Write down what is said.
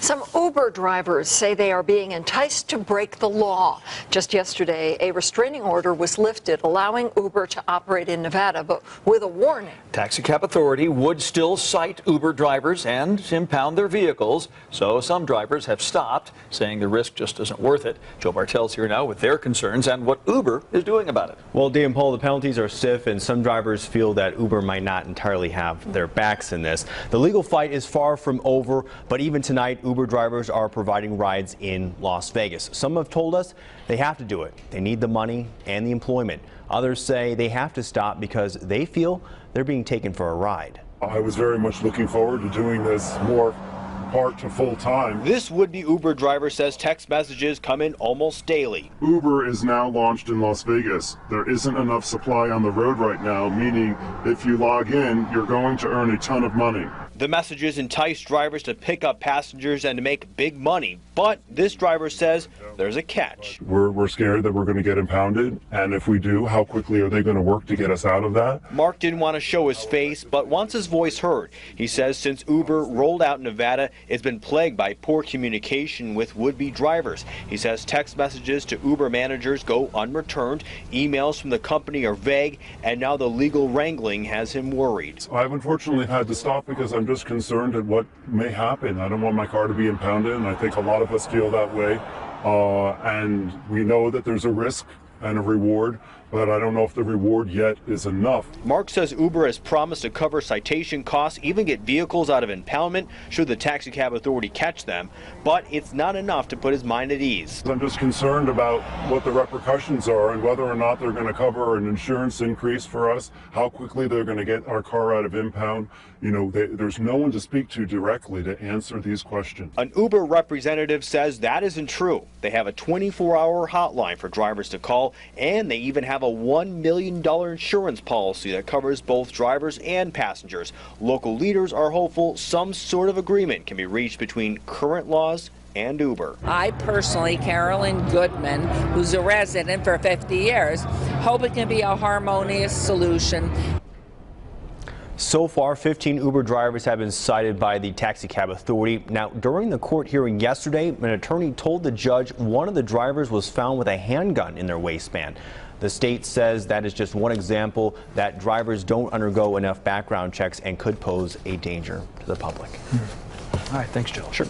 Some Uber drivers say they are being enticed to break the law. Just yesterday, a restraining order was lifted, allowing Uber to operate in Nevada, but with a warning. Taxicab Authority would still cite Uber drivers and impound their vehicles, so some drivers have stopped, saying the risk just isn't worth it. Joe Bartel's here now with their concerns and what Uber is doing about it. Well, Dan Paul, the penalties are stiff, and some drivers feel that Uber might not entirely have their backs in this. The legal fight is far from over, but even tonight, Uber drivers are providing rides in Las Vegas. Some have told us they have to do it. They need the money and the employment. Others say they have to stop because they feel they're being taken for a ride. I was very much looking forward to doing this more part to full time. This would-be Uber driver says text messages come in almost daily. Uber is now launched in Las Vegas. There isn't enough supply on the road right now, meaning if you log in, you're going to earn a ton of money. The messages entice drivers to pick up passengers and to make big money, but this driver says there's a catch. We're scared that we're going to get impounded, and if we do, how quickly are they going to work to get us out of that? Mark didn't want to show his face, but wants his voice heard. He says since Uber rolled out in Nevada, it's been plagued by poor communication with would-be drivers. He says text messages to Uber managers go unreturned, emails from the company are vague, and now the legal wrangling has him worried. I've unfortunately had to stop because I'm just concerned at what may happen. I don't want my car to be impounded, and I think a lot of us feel that way. And we know that there's a risk and a reward, but I don't know if the reward yet is enough. Mark says Uber has promised to cover citation costs, even get vehicles out of impoundment should the Taxicab Authority catch them, but it's not enough to put his mind at ease. I'm just concerned about what the repercussions are and whether or not they're going to cover an insurance increase for us, how quickly they're going to get our car out of impound. You know, there's no one to speak to directly to answer these questions. An Uber representative says that isn't true. They have a 24-hour hotline for drivers to call, and they even have a $1 million insurance policy that covers both drivers and passengers. Local leaders are hopeful some sort of agreement can be reached between current laws and Uber. I personally, Carolyn Goodman, who's a resident for 50 years, hope it can be a harmonious solution. So far, 15 Uber drivers have been cited by the Taxicab Authority. Now, during the court hearing yesterday, an attorney told the judge one of the drivers was found with a handgun in their waistband. The state says that is just one example that drivers don't undergo enough background checks and could pose a danger to the public. All right, thanks, Joe. Sure.